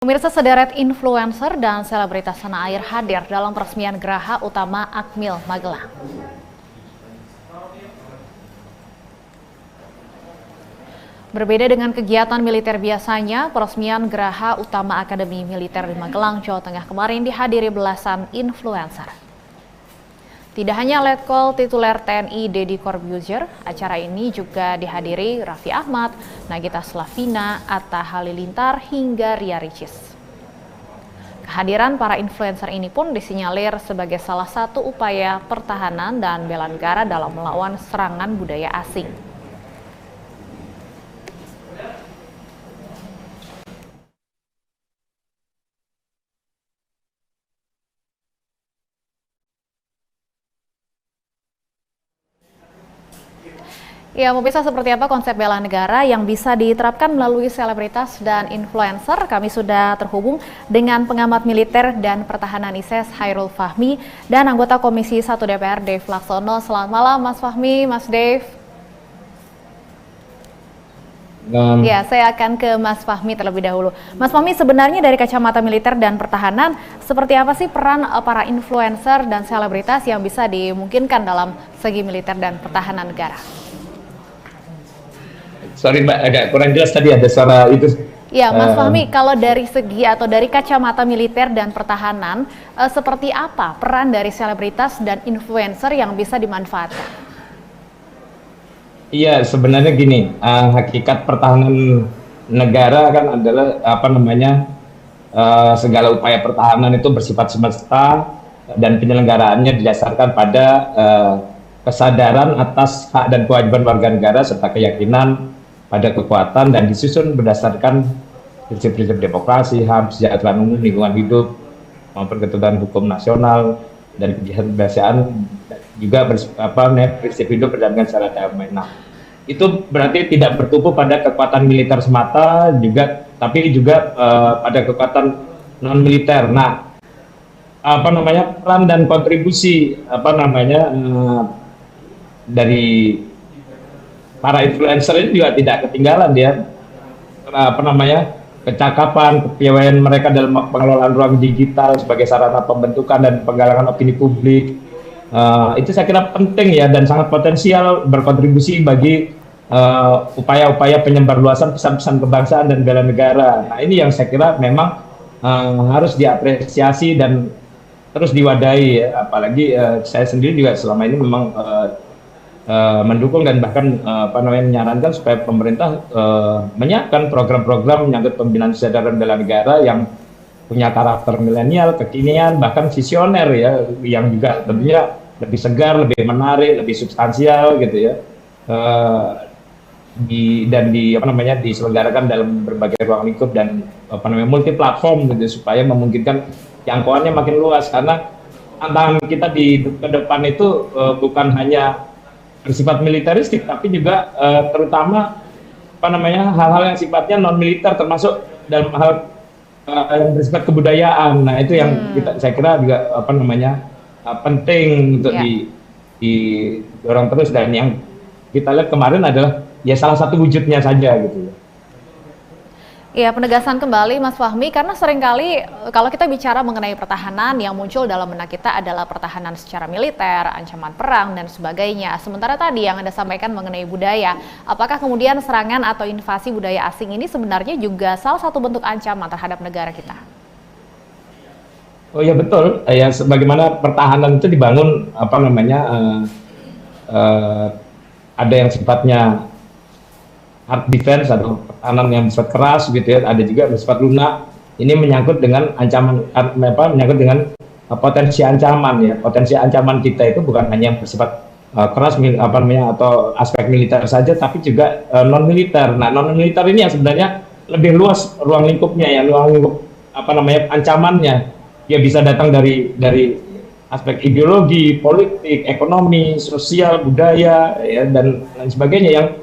Pemirsa, sederet influencer dan selebritas tanah air hadir dalam peresmian Geraha Utama Akmil Magelang. Berbeda dengan kegiatan militer biasanya, peresmian Geraha Utama Akademi Militer di Magelang, Jawa Tengah kemarin dihadiri belasan influencer. Tidak hanya Letkol tituler TNI Deddy Corbuzier, acara ini juga dihadiri Raffi Ahmad, Nagita Slavina, Atta Halilintar, hingga Ria Ricis. Kehadiran para influencer ini pun disinyalir sebagai salah satu upaya pertahanan dan bela negara dalam melawan serangan budaya asing. Ya, pemirsa, seperti apa konsep bela negara yang bisa diterapkan melalui selebritas dan influencer? Kami sudah terhubung dengan pengamat militer dan pertahanan ISES Hairul Fahmi dan anggota Komisi 1 DPR Dave Laksono. Selamat malam Mas Fahmi, Mas Dave. Ya, saya akan ke Mas Fahmi terlebih dahulu. Mas Fahmi, sebenarnya dari kacamata militer dan pertahanan, seperti apa sih peran para influencer dan selebritas yang bisa dimungkinkan dalam segi militer dan pertahanan negara? Sorry Mbak, agak kurang jelas tadi ada suara itu. Ya, Mas Fahmi, kalau dari segi atau dari kacamata militer dan pertahanan, seperti apa peran dari selebritas dan influencer yang bisa dimanfaatkan? Iya, sebenarnya gini, hakikat pertahanan negara kan adalah segala upaya pertahanan itu bersifat semesta dan penyelenggaraannya didasarkan pada kesadaran atas hak dan kewajiban warga negara serta keyakinan pada kekuatan dan disusun berdasarkan prinsip-prinsip demokrasi, HAM, kesejahteraan umum, lingkungan hidup, maupun ketentuan hukum nasional dan kebiasaan juga prinsip hidup berdasarkan secara damai. Nah, itu berarti tidak bertumpu pada kekuatan militer semata, tapi juga pada kekuatan non militer. Nah, peran dan kontribusi dari para influencer ini juga tidak ketinggalan dia kecakapan, kepiawaian mereka dalam pengelolaan ruang digital sebagai sarana pembentukan dan penggalangan opini publik. Itu saya kira penting ya dan sangat potensial berkontribusi bagi upaya-upaya penyebarluasan pesan-pesan kebangsaan dan bela negara. Nah, ini yang saya kira memang harus diapresiasi dan terus diwadahi ya. Apalagi saya sendiri juga selama ini memang mendukung dan bahkan menyarankan supaya pemerintah menyiapkan program-program menyangkut pembinaan kesadaran bela negara yang punya karakter milenial, kekinian, bahkan visioner ya, yang juga tentunya lebih segar, lebih menarik, lebih substansial gitu ya, diselenggarakan dalam berbagai ruang lingkup dan multi platform gitu supaya memungkinkan jangkauannya makin luas, karena tantangan kita ke depan itu bukan hanya bersifat militeristik tapi juga terutama hal-hal yang sifatnya non militer termasuk dalam hal yang bersifat kebudayaan. Nah, itu yang saya kira juga penting untuk didorong terus, dan yang kita lihat kemarin adalah ya salah satu wujudnya saja gitu. Ya, penegasan kembali Mas Fahmi, karena seringkali kalau kita bicara mengenai pertahanan yang muncul dalam benak kita adalah pertahanan secara militer, ancaman perang dan sebagainya. Sementara tadi yang Anda sampaikan mengenai budaya, apakah kemudian serangan atau invasi budaya asing ini sebenarnya juga salah satu bentuk ancaman terhadap negara kita? Oh ya, betul. Ya, sebagaimana pertahanan itu dibangun ada yang sifatnya hard defense atau pertahanan yang bersifat keras gitu ya, ada juga bersifat lunak. Ini menyangkut dengan menyangkut dengan potensi ancaman ya. Potensi ancaman kita itu bukan hanya bersifat keras atau aspek militer saja, tapi juga non militer. Nah, non militer ini yang sebenarnya lebih luas ruang lingkupnya ya, ruang lingkup ancamannya. Dia bisa datang dari aspek ideologi, politik, ekonomi, sosial, budaya ya, dan lain sebagainya yang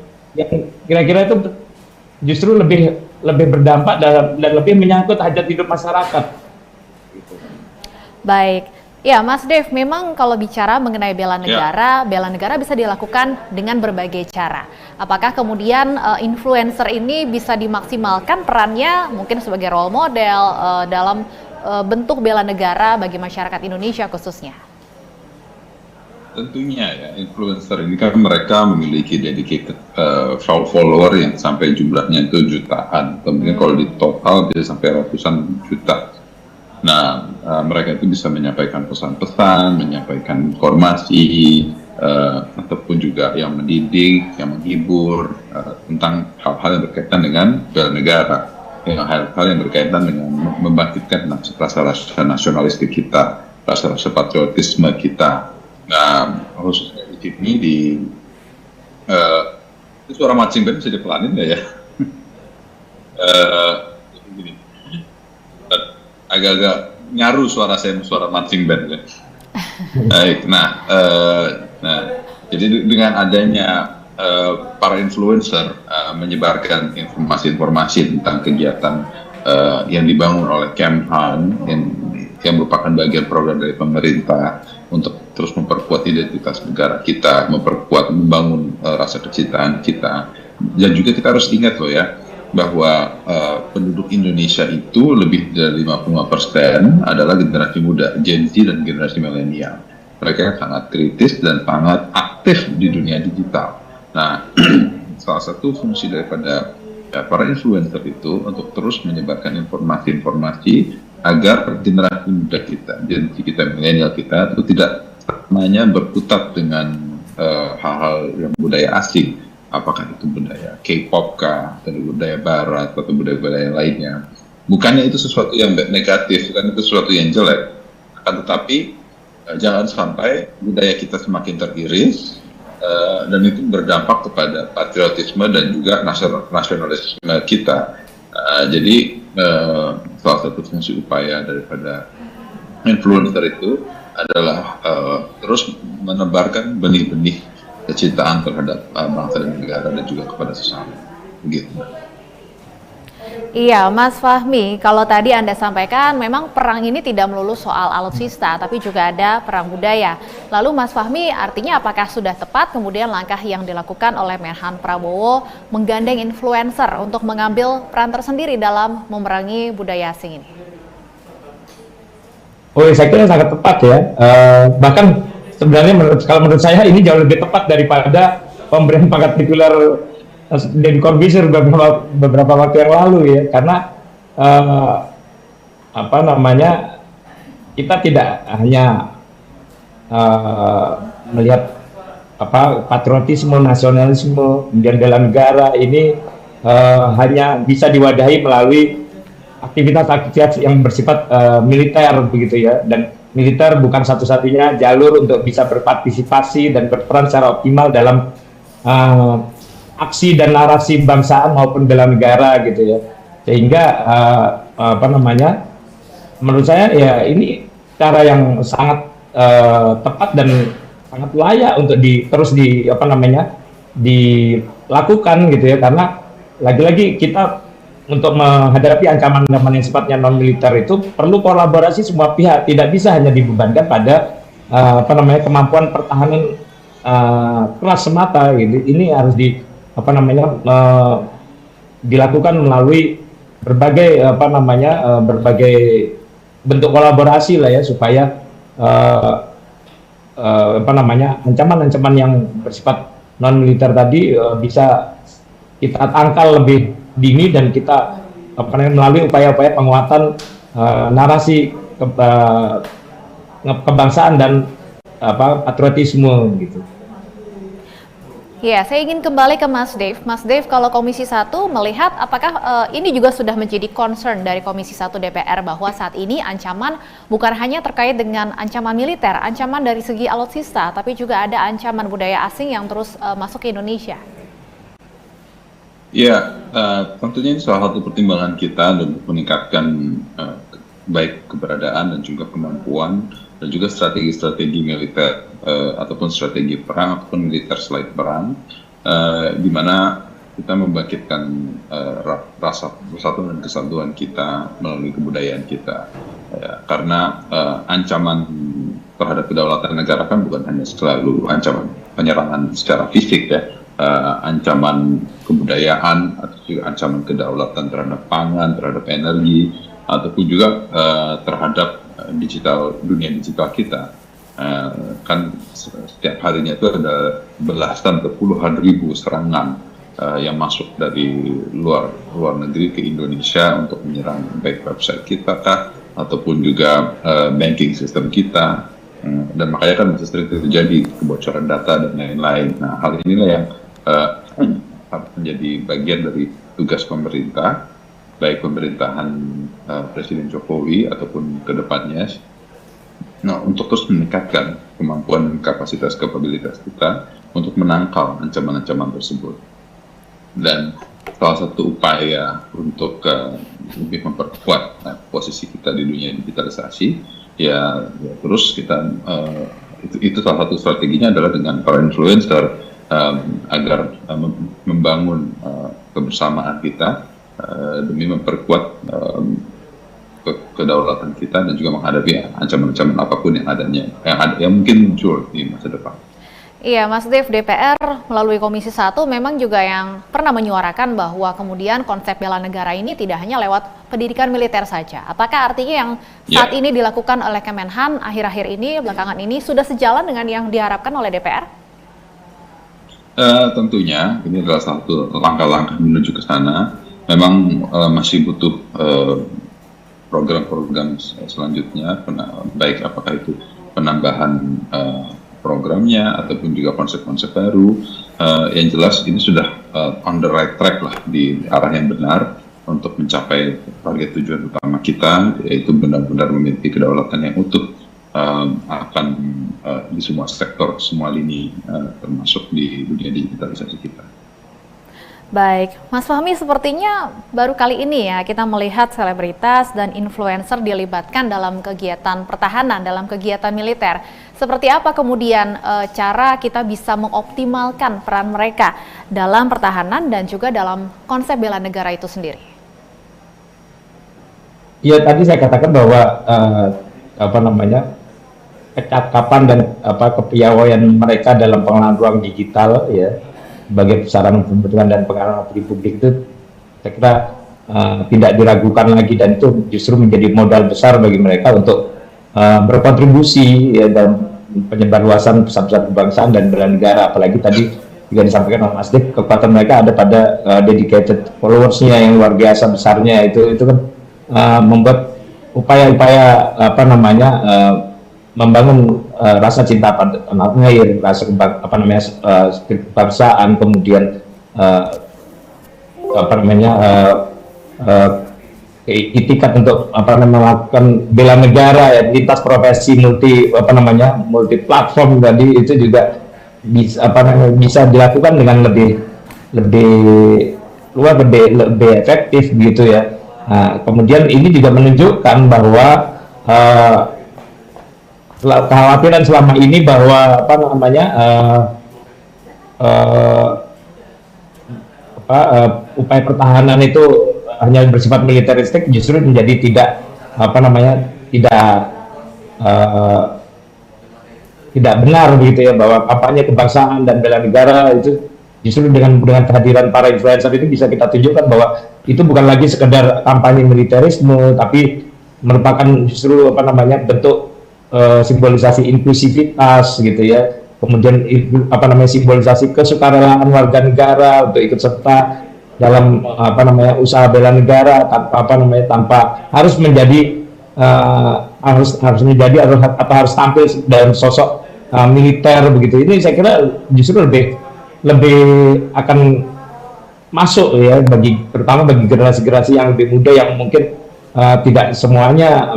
kira-kira itu justru lebih berdampak dan lebih menyangkut hajat hidup masyarakat. Baik, Ya, Mas Dev, memang kalau bicara mengenai Ya, bela negara bisa dilakukan dengan berbagai cara. Apakah kemudian influencer ini bisa dimaksimalkan perannya mungkin sebagai role model dalam bentuk bela negara bagi masyarakat Indonesia khususnya? tentunya ya influencer ini kan mereka memiliki dedicated follower yang sampai jumlahnya itu jutaan, kemudian kalau di total bisa sampai ratusan juta. Nah, mereka itu bisa menyampaikan pesan-pesan, menyampaikan informasi, ataupun juga yang mendidik, yang menghibur tentang hal-hal yang berkaitan dengan bela negara, hal-hal yang berkaitan dengan membangkitkan rasa-rasa nasionalis kita, rasa-rasa patriotisme kita. Nah, khususnya di sini uh, itu suara marching band bisa dipelanin nggak ya? Jadi gini, agak-agak nyaru suara saya suara marching band ya. Baik, nah, jadi dengan adanya para influencer menyebarkan informasi-informasi tentang kegiatan yang dibangun oleh Kemhan yang merupakan bagian program dari pemerintah untuk terus memperkuat identitas negara kita, membangun rasa kecintaan kita, dan juga kita harus ingat loh ya bahwa penduduk Indonesia itu lebih dari 55% adalah generasi muda, Gen Z dan generasi milenial. Mereka sangat kritis dan sangat aktif di dunia digital. Nah, salah satu fungsi daripada para influencer itu untuk terus menyebarkan informasi-informasi agar generasi muda kita, Gen Z kita, milenial kita itu tidak hanya berkutat dengan hal-hal yang budaya asing, apakah itu budaya K-pop kah, atau budaya barat, atau budaya-budaya lainnya. Bukannya itu sesuatu yang negatif, bukan itu sesuatu yang jelek, akan tetapi jangan sampai budaya kita semakin teriris dan itu berdampak kepada patriotisme dan juga nasionalisme kita. Jadi salah satu fungsi upaya daripada influencer itu adalah terus menebarkan benih-benih kecintaan terhadap bangsa dan negara dan juga kepada sesama. Begitu. Iya, Mas Fahmi, kalau tadi Anda sampaikan memang perang ini tidak melulu soal alutsista, tapi juga ada perang budaya. Lalu Mas Fahmi, artinya apakah sudah tepat kemudian langkah yang dilakukan oleh Menhan Prabowo menggandeng influencer untuk mengambil peran tersendiri dalam memerangi budaya asing ini? Oh, saya kira sangat tepat ya. Bahkan sebenarnya kalau menurut saya ini jauh lebih tepat daripada pemberian pangkat tituler Deddy Corbuzier beberapa waktu yang lalu ya, karena apa namanya, kita tidak hanya melihat patriotisme, nasionalisme, kemudian bela negara ini hanya bisa diwadahi melalui aktivitas-aktivitas yang bersifat militer begitu ya, dan militer bukan satu-satunya jalur untuk bisa berpartisipasi dan berperan secara optimal dalam aksi dan narasi bangsaan maupun bela negara gitu ya, sehingga apa namanya, menurut saya ya ini cara yang sangat tepat dan sangat layak untuk terus dilakukan gitu ya, karena lagi-lagi kita untuk menghadapi ancaman-ancaman yang sifatnya non militer itu perlu kolaborasi semua pihak, tidak bisa hanya dibebankan pada kemampuan pertahanan keras semata gitu. Ini harus dilakukan melalui berbagai berbagai bentuk kolaborasi lah ya, supaya ancaman-ancaman yang bersifat non militer tadi bisa kita tangkal lebih dini, dan kita melalui upaya-upaya penguatan narasi kebangsaan dan patriotisme gitu. Ya, saya ingin kembali ke Mas Dev. Mas Dev, kalau Komisi 1 melihat apakah ini juga sudah menjadi concern dari Komisi 1 DPR bahwa saat ini ancaman bukan hanya terkait dengan ancaman militer, ancaman dari segi alutsista, tapi juga ada ancaman budaya asing yang terus masuk ke Indonesia? Ya, tentunya ini salah satu pertimbangan kita untuk meningkatkan baik keberadaan dan juga kemampuan dan juga strategi-strategi militer ataupun strategi perang ataupun militer selain perang, di mana kita membangkitkan rasa persatuan dan kesatuan kita melalui kebudayaan kita, karena ancaman terhadap kedaulatan negara kan bukan hanya selalu ancaman penyerangan secara fisik ya, ancaman kebudayaan atau juga ancaman kedaulatan terhadap pangan, terhadap energi, ataupun juga terhadap dunia digital kita. Kan setiap harinya itu ada belasan atau puluhan ribu serangan yang masuk dari luar negeri ke Indonesia untuk menyerang baik website kita kah, ataupun juga banking system kita, dan makanya kan masih sering terjadi kebocoran data dan lain-lain. Nah, hal inilah yang harus menjadi bagian dari tugas pemerintah, baik pemerintahan Presiden Jokowi ataupun kedepannya. Nah, untuk terus meningkatkan kemampuan dan kapasitas kita untuk menangkal ancaman-ancaman tersebut. Dan salah satu upaya untuk lebih memperkuat posisi kita di dunia digitalisasi, ya terus kita itu salah satu strateginya adalah dengan para influencer agar membangun kebersamaan kita demi memperkuat kedaulatan kita dan juga menghadapi ancaman-ancaman apapun yang mungkin muncul di masa depan. Iya, Mas Dev, DPR melalui Komisi 1 memang juga yang pernah menyuarakan bahwa kemudian konsep bela negara ini tidak hanya lewat pendidikan militer saja. Apakah artinya yang saat ini dilakukan oleh Kemenhan akhir-akhir ini, belakangan ini, sudah sejalan dengan yang diharapkan oleh DPR? Tentunya, ini adalah satu langkah-langkah menuju ke sana. Memang masih butuh program-program selanjutnya, baik apakah itu penambahan programnya ataupun juga konsep-konsep baru. Yang jelas ini sudah on the right track lah, di arah yang benar untuk mencapai target tujuan utama kita, yaitu benar-benar memiliki kedaulatan yang utuh akan di semua sektor, semua lini, termasuk di dunia digitalisasi kita. Baik, Mas Fahmi, sepertinya baru kali ini ya kita melihat selebritas dan influencer dilibatkan dalam kegiatan pertahanan, dalam kegiatan militer. Seperti apa kemudian cara kita bisa mengoptimalkan peran mereka dalam pertahanan dan juga dalam konsep bela negara itu sendiri? Ya, tadi saya katakan bahwa kecakapan dan kepiawaian mereka dalam pengelolaan ruang digital ya, sebagai sarana pembentukan dan pengenalan opini publik itu saya kira tidak diragukan lagi, dan itu justru menjadi modal besar bagi mereka untuk berkontribusi ya, dalam penyebarluasan pesan-pesan kebangsaan dan bela negara. Apalagi tadi juga disampaikan oleh Mas Dik, kekuatan mereka ada pada dedicated followersnya yang luar biasa besarnya. Itu kan membuat upaya-upaya membangun rasa cinta tanah air, rasa kebangsaan, kemudian itikat untuk melakukan bela negara ya, lintas profesi multi platform tadi, itu juga bisa dilakukan dengan lebih luas, lebih efektif gitu ya. Nah, kemudian ini juga menunjukkan bahwa kekhawatiran selama ini bahwa upaya pertahanan itu hanya bersifat militeristik justru menjadi tidak benar begitu ya, bahwa kampanye kebangsaan dan bela negara itu justru dengan kehadiran para influencer itu bisa kita tunjukkan bahwa itu bukan lagi sekedar kampanye militerisme, tapi merupakan justru bentuk simbolisasi inklusivitas gitu ya, kemudian simbolisasi kesukarelaan warga negara untuk ikut serta dalam usaha bela negara tanpa harus menjadi harus tampil dalam sosok militer begitu. Ini saya kira justru lebih akan masuk ya, terutama bagi generasi yang lebih muda yang mungkin tidak semuanya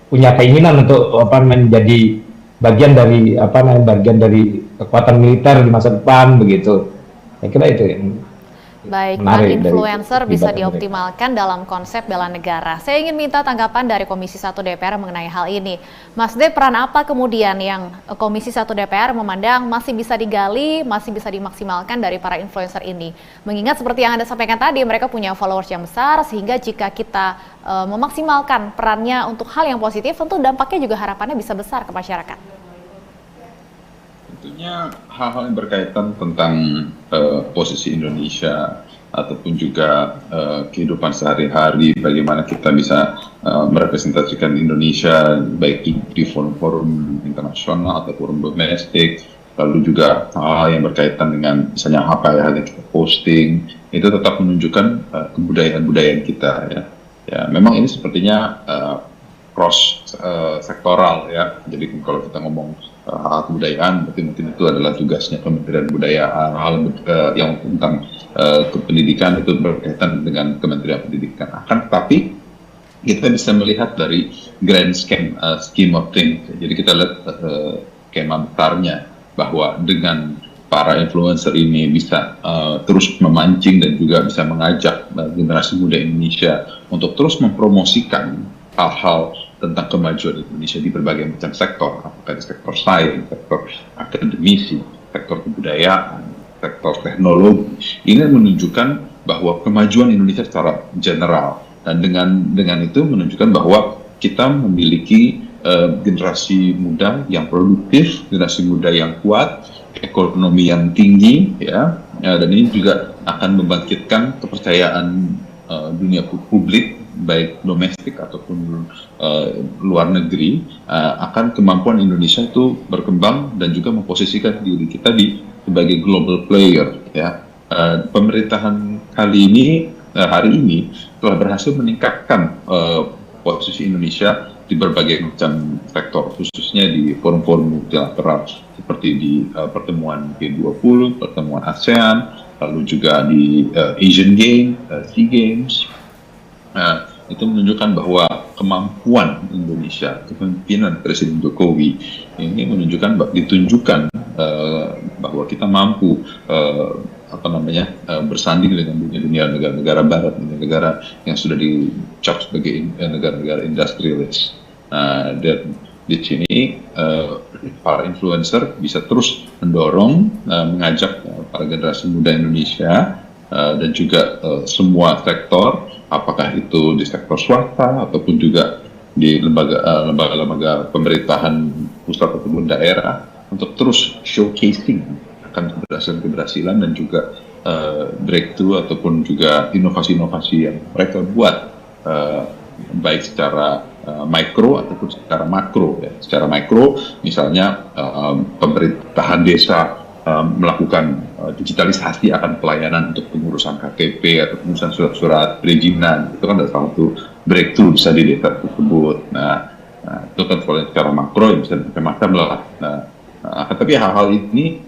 punya keinginan untuk menjadi bagian dari kekuatan militer di masa depan begitu. Saya kira itu ya. Baik, peran menarik dari influencer bisa keterlibatan mereka. dioptimalkan dalam konsep bela negara. Saya ingin minta tanggapan dari Komisi 1 DPR mengenai hal ini. Mas De, peran apa kemudian yang Komisi 1 DPR memandang masih bisa digali, masih bisa dimaksimalkan dari para influencer ini? Mengingat seperti yang Anda sampaikan tadi, mereka punya followers yang besar, sehingga jika kita memaksimalkan perannya untuk hal yang positif, tentu dampaknya juga harapannya bisa besar ke masyarakat. Tentunya hal-hal yang berkaitan tentang posisi Indonesia ataupun juga kehidupan sehari-hari, bagaimana kita bisa merepresentasikan Indonesia baik di forum-forum internasional atau forum domestik, lalu juga hal yang berkaitan dengan misalnya apa yang kita posting, itu tetap menunjukkan kebudayaan-budayaan kita ya. Ya, memang ini sepertinya cross sektoral ya. Jadi kalau kita ngomong hal kebudayaan, berarti mungkin itu adalah tugasnya Kementerian Kebudayaan. Hal yang tentang kependidikan itu berkaitan dengan Kementerian Pendidikan. Akan tetapi kita bisa melihat dari grand scheme of things. Jadi kita lihat skema besarnya bahwa dengan para influencer ini bisa terus memancing dan juga bisa mengajak generasi muda Indonesia untuk terus mempromosikan hal-hal tentang kemajuan Indonesia di berbagai macam sektor, apakah di sektor sains, sektor akademisi, sektor kebudayaan, sektor teknologi. Ini menunjukkan bahwa kemajuan Indonesia secara general, dan dengan itu menunjukkan bahwa kita memiliki generasi muda yang produktif, generasi muda yang kuat, ekonomi yang tinggi, ya, dan ini juga akan membangkitkan kepercayaan dunia publik, baik domestik ataupun luar negeri, akan kemampuan Indonesia itu berkembang dan juga memposisikan diri kita sebagai global player. Ya, pemerintahan hari ini telah berhasil meningkatkan posisi Indonesia di berbagai macam sektor, khususnya di forum-forum multilateral seperti di pertemuan G20, pertemuan ASEAN, lalu juga di Asian Games, SEA Games. Itu menunjukkan bahwa kemampuan Indonesia, kepemimpinan Presiden Jokowi ini ditunjukkan bahwa kita mampu bersanding dengan dunia negara-negara Barat, negara yang sudah dicap sebagai negara-negara industrialis. Dan di sini para influencer bisa terus mendorong, mengajak para generasi muda Indonesia dan juga semua sektor, apakah itu di sektor swasta ataupun juga di lembaga-lembaga pemerintahan pusat ataupun daerah, untuk terus showcasing akan keberhasilan dan juga breakthrough ataupun juga inovasi-inovasi yang mereka buat, baik secara mikro ataupun secara makro. Ya. Secara mikro, misalnya pemerintahan desa melakukan digitalisasi akan pelayanan untuk pengurusan KTP atau pengurusan surat-surat perizinan. Itu kan ada salah satu breakthrough bisa di desa tersebut. Nah, itu kan secara makro yang bisa macam-macam lah. Tapi hal-hal ini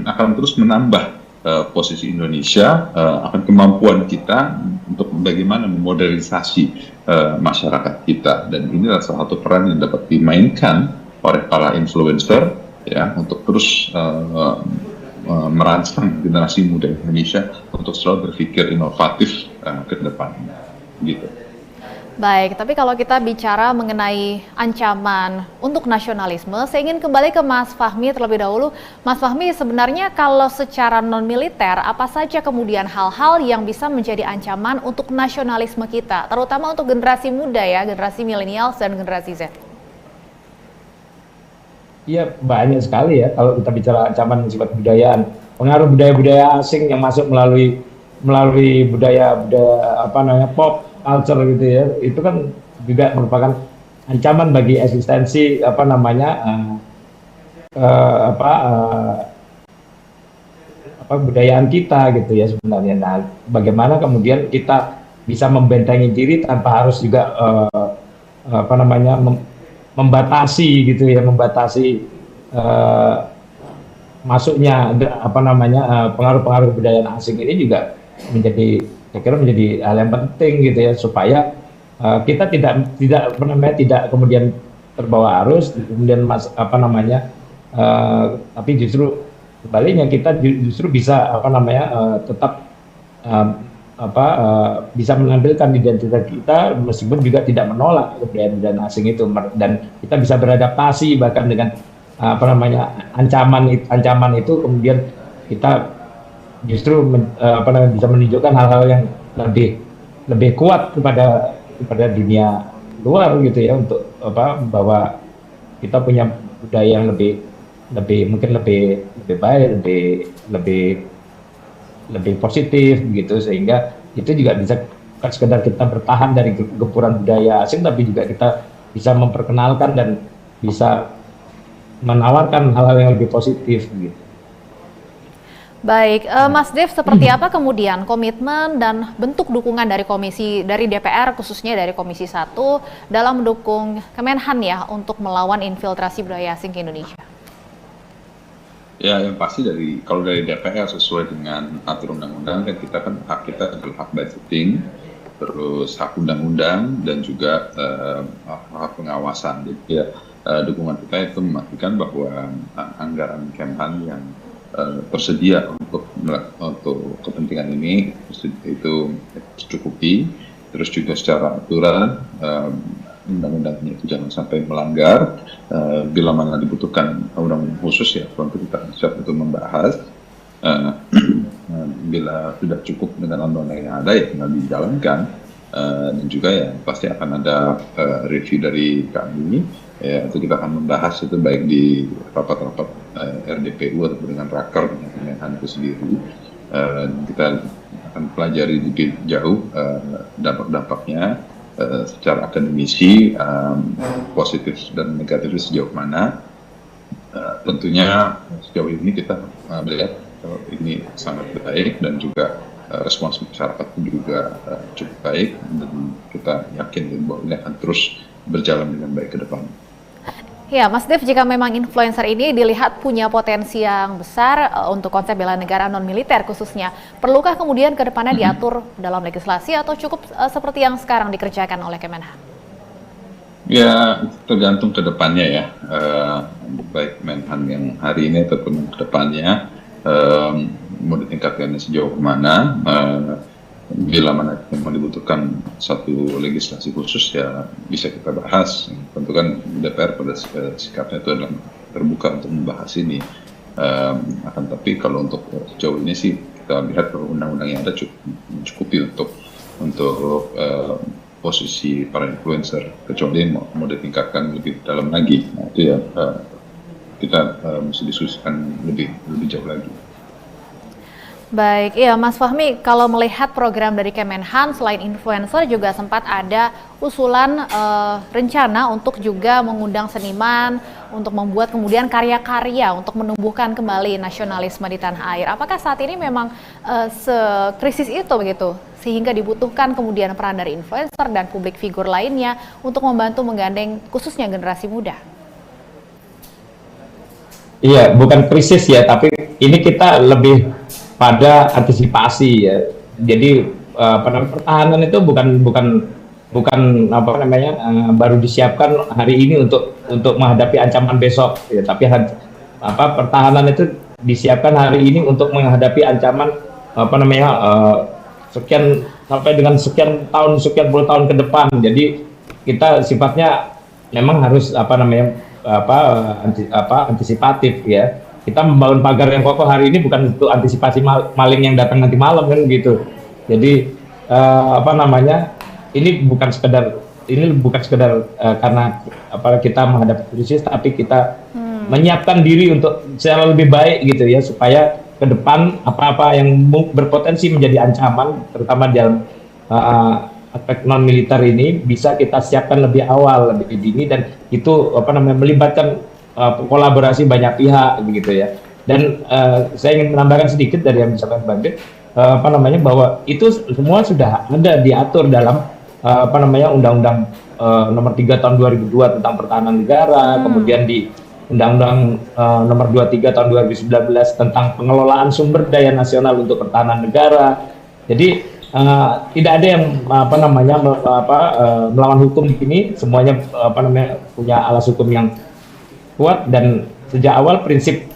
akan terus menambah posisi Indonesia, akan kemampuan kita untuk bagaimana memodernisasi masyarakat kita, dan ini adalah salah satu peran yang dapat dimainkan oleh para influencer, ya, untuk terus merangsang generasi muda Indonesia untuk selalu berpikir inovatif ke depannya, gitu. Baik, tapi kalau kita bicara mengenai ancaman untuk nasionalisme, saya ingin kembali ke Mas Fahmi terlebih dahulu. Mas Fahmi, sebenarnya kalau secara non-militer, apa saja kemudian hal-hal yang bisa menjadi ancaman untuk nasionalisme kita, terutama untuk generasi muda ya, generasi milenials dan generasi Z? Iya, banyak sekali ya kalau kita bicara ancaman sifat kebudayaan. Pengaruh budaya-budaya asing yang masuk melalui budaya pop culture gitu ya, itu kan juga merupakan ancaman bagi eksistensi budayaan kita gitu ya sebenarnya. Nah, bagaimana kemudian kita bisa membentengi diri tanpa harus juga membatasi gitu ya, masuknya pengaruh-pengaruh kebudayaan asing ini juga menjadi hal yang penting gitu ya, supaya kita tidak kemudian terbawa arus, kemudian tapi justru sebaliknya kita justru bisa tetap bisa menampilkan identitas kita meskipun juga tidak menolak kebudayaan asing itu, dan kita bisa beradaptasi bahkan dengan ancaman itu, kemudian kita justru bisa menunjukkan hal-hal yang lebih kuat kepada dunia luar gitu ya, untuk bahwa kita punya budaya yang mungkin lebih baik, lebih positif gitu, sehingga itu juga bisa bukan sekedar kita bertahan dari gempuran budaya asing, tapi juga kita bisa memperkenalkan dan bisa menawarkan hal-hal yang lebih positif gitu. Baik, Mas Dev, seperti apa kemudian komitmen dan bentuk dukungan dari DPR, khususnya dari Komisi 1 dalam mendukung Kemenhan ya untuk melawan infiltrasi budaya asing ke Indonesia? Ya, yang pasti kalau dari DPR sesuai dengan aturan undang-undang, kan hak kita adalah hak budgeting, terus hak undang-undang, dan juga hak pengawasan. Jadi dukungan kita itu memastikan bahwa anggaran Kemhan yang tersedia untuk kepentingan ini itu tercukupi, terus juga secara aturan undang-undangnya itu jangan sampai melanggar. Bila mana dibutuhkan undang-undang khusus ya tentu kita siap untuk membahas. Bila sudah cukup dengan undang-undang yang ada ya tinggal dijalankan, dan juga ya pasti akan ada review dari kami. Ya, itu kita akan membahas itu baik di rapat-rapat RDPU atau dengan raker dengan Kemenhan itu sendiri. Kita akan pelajari lebih jauh dampak-dampaknya secara akademisi, positif dan negatif sejauh mana. Tentunya sejauh ini kita melihat ini sangat baik, dan juga respons masyarakat juga cukup baik, dan kita yakin bahwa ini akan terus berjalan dengan baik ke depan. Ya, Mas Dev, jika memang influencer ini dilihat punya potensi yang besar untuk konsep bela negara non-militer khususnya, perlukah kemudian ke depannya diatur dalam legislasi atau cukup seperti yang sekarang dikerjakan oleh Kemenhan? Ya, tergantung ke depannya ya, baik Menhan yang hari ini ataupun ke depannya, mau ditingkatkan sejauh mana. Bila mana memang dibutuhkan satu legislasi khusus ya bisa kita bahas. Tentu kan DPR pada sikapnya itu adalah terbuka untuk membahas ini. Akan tapi kalau untuk sejauh ini sih kita lihat bahwa undang-undang yang ada mencukupi untuk posisi para influencer, kecuali mau ditingkatkan lebih dalam lagi. Nah, itu ya kita mesti diskusikan lebih jauh lagi. Baik, iya Mas Fahmi, kalau melihat program dari Kemenhan selain influencer juga sempat ada usulan rencana untuk juga mengundang seniman untuk membuat kemudian karya-karya untuk menumbuhkan kembali nasionalisme di tanah air. Apakah saat ini memang sekrisis itu begitu sehingga dibutuhkan kemudian peran dari influencer dan publik figur lainnya untuk membantu menggandeng khususnya generasi muda? Iya, bukan krisis ya, tapi ini kita lebih pada antisipasi ya. Jadi pertahanan itu bukan baru disiapkan hari ini untuk menghadapi ancaman besok ya, tapi pertahanan itu disiapkan hari ini untuk menghadapi ancaman sekian sampai dengan sekian puluh tahun ke depan. Jadi kita sifatnya memang harus antisipatif ya. Kita membangun pagar yang kokoh hari ini bukan untuk antisipasi maling yang datang nanti malam kan gitu. Jadi ini bukan sekedar karena kita menghadapi krisis, tapi kita menyiapkan diri untuk secara lebih baik gitu ya, supaya ke depan apa-apa yang berpotensi menjadi ancaman terutama dalam aspek non militer ini bisa kita siapkan lebih awal, lebih dini, dan itu melibatkan kolaborasi banyak pihak begitu ya. Dan saya ingin menambahkan sedikit dari yang disampaikan Bang Dev, bahwa itu semua sudah ada diatur dalam Undang-Undang Nomor 3 Tahun 2002 tentang Pertahanan Negara, kemudian di Undang-Undang Nomor 23 Tahun 2019 tentang pengelolaan sumber daya nasional untuk pertahanan negara. Jadi tidak ada yang melawan hukum di sini, semuanya punya alas hukum yang kuat, dan sejak awal prinsip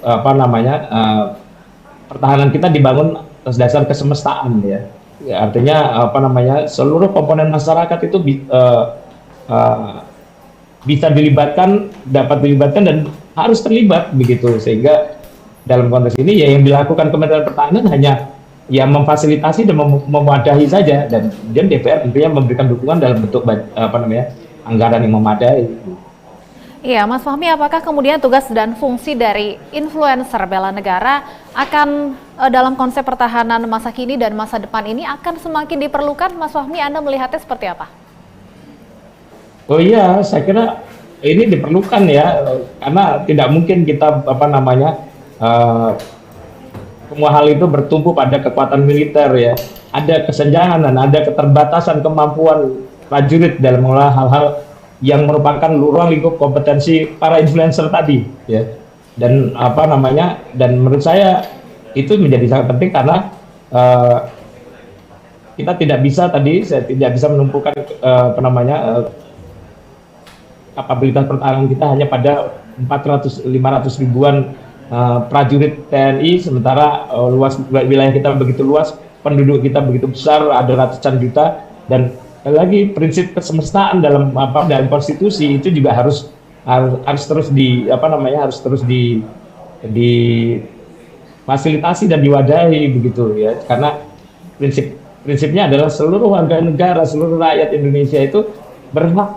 pertahanan kita dibangun atas dasar kesemestaan ya. Ya, artinya apa namanya, seluruh komponen masyarakat itu bisa dilibatkan, dapat dilibatkan dan harus terlibat begitu, sehingga dalam konteks ini ya yang dilakukan Kementerian Pertahanan hanya ya memfasilitasi dan memwadahi saja, dan kemudian DPR tentunya memberikan dukungan dalam bentuk apa namanya, anggaran yang memadai. Iya, Mas Fahmi, apakah kemudian tugas dan fungsi dari influencer bela negara akan dalam konsep pertahanan masa kini dan masa depan ini akan semakin diperlukan? Mas Fahmi, Anda melihatnya seperti apa? Oh iya, saya kira ini diperlukan ya, karena tidak mungkin kita apa namanya, semua hal itu bertumpu pada kekuatan militer ya. Ada kesenjangan dan ada keterbatasan kemampuan prajurit dalam mengelola hal-hal yang merupakan ruang lingkup kompetensi para influencer tadi ya. Dan apa namanya, dan menurut saya itu menjadi sangat penting karena kita saya tidak bisa menumpukan apa namanya, kapabilitas pertahanan kita hanya pada 400-500 ribuan prajurit TNI, sementara luas wilayah kita begitu luas, penduduk kita begitu besar, ada ratusan juta, dan lagi prinsip kesemestaan dalam konstitusi itu juga harus terus difasilitasi dan diwadahi begitu ya, karena prinsipnya adalah seluruh warga negara, seluruh rakyat Indonesia itu berhak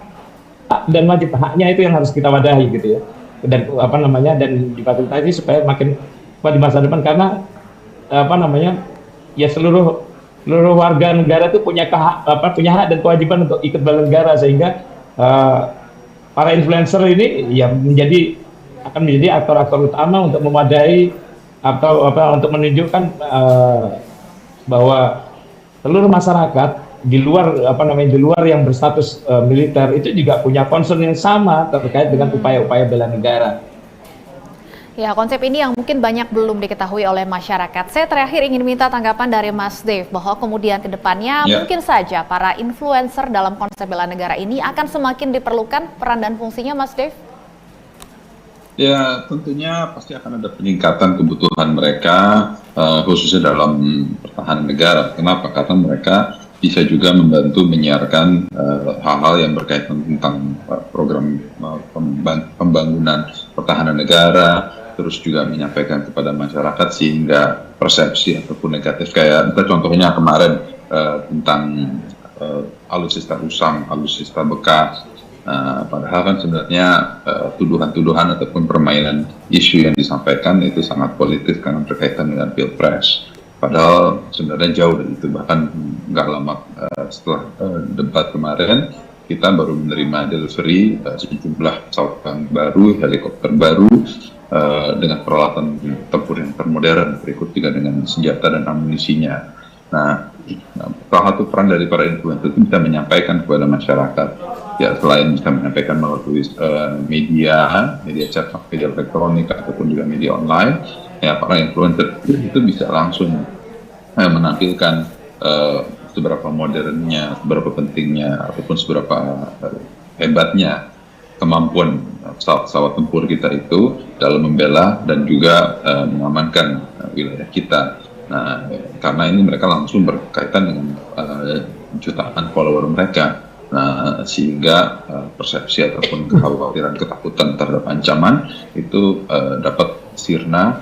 dan wajib, haknya itu yang harus kita wadahi gitu ya, dan apa namanya, dan difasilitasi supaya makin kuat di masa depan, karena apa namanya ya, seluruh warga negara itu punya hak dan kewajiban untuk ikut bela negara, sehingga para influencer ini ya akan menjadi aktor-aktor utama untuk memadai atau untuk menunjukkan bahwa seluruh masyarakat di luar yang berstatus militer itu juga punya concern yang sama terkait dengan upaya-upaya bela negara. Ya, konsep ini yang mungkin banyak belum diketahui oleh masyarakat. Saya terakhir ingin minta tanggapan dari Mas Dave bahwa kemudian ke depannya mungkin saja para influencer dalam konsep bela negara ini akan semakin diperlukan peran dan fungsinya, Mas Dave. Ya, tentunya pasti akan ada peningkatan kebutuhan mereka, khususnya dalam pertahanan negara. Kenapa? Karena mereka bisa juga membantu menyiarkan hal-hal yang berkaitan tentang program pembangunan pertahanan negara, terus juga menyampaikan kepada masyarakat sehingga persepsi ataupun negatif, kayak contohnya kemarin tentang alutsista usang, alutsista bekas. Padahal kan sebenarnya tuduhan-tuduhan ataupun permainan isu yang disampaikan itu sangat politis karena berkaitan dengan Pilpres. Padahal sebenarnya jauh dari itu, bahkan nggak lama setelah debat kemarin kita baru menerima delivery sejumlah pesawat baru, helikopter baru dengan peralatan tempur yang termodern, berikut juga dengan senjata dan amunisinya. Nah, salah satu peran dari para influencer itu bisa menyampaikan kepada masyarakat. Ya, selain bisa menyampaikan melalui media cetak, media elektronik ataupun juga media online, ya para influencer itu bisa langsung menampilkan seberapa modernnya, seberapa pentingnya, ataupun seberapa hebatnya kemampuan pesawat tempur kita itu dalam membela dan juga mengamankan wilayah kita. Nah, karena ini mereka langsung berkaitan dengan jutaan follower mereka. Nah, sehingga persepsi ataupun kekhawatiran, ketakutan terhadap ancaman itu dapat sirna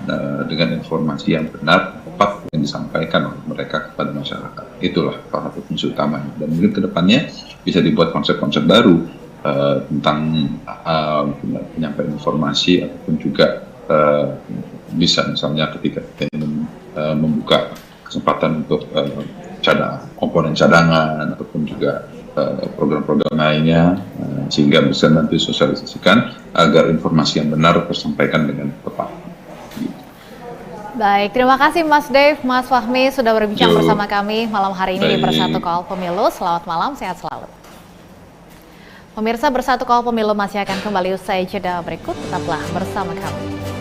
dengan informasi yang benar, tepat yang disampaikan oleh mereka kepada masyarakat. Itulah salah satu fungsi utamanya. Dan mungkin kedepannya bisa dibuat konsep-konsep baru tentang penyampaian informasi, ataupun juga bisa misalnya ketika kita ingin membuka kesempatan untuk komponen cadangan ataupun juga program-program lainnya, sehingga bisa nanti sosialisasikan agar informasi yang benar tersampaikan dengan tepat. Baik, terima kasih Mas Dave, Mas Fahmi sudah berbincang bersama kami malam hari ini di Bersatu Kawal Pemilu. Selamat malam, sehat selalu. Pemirsa, Bersatu Kawal Pemilu masih akan kembali usai jeda berikut, tetaplah bersama kami.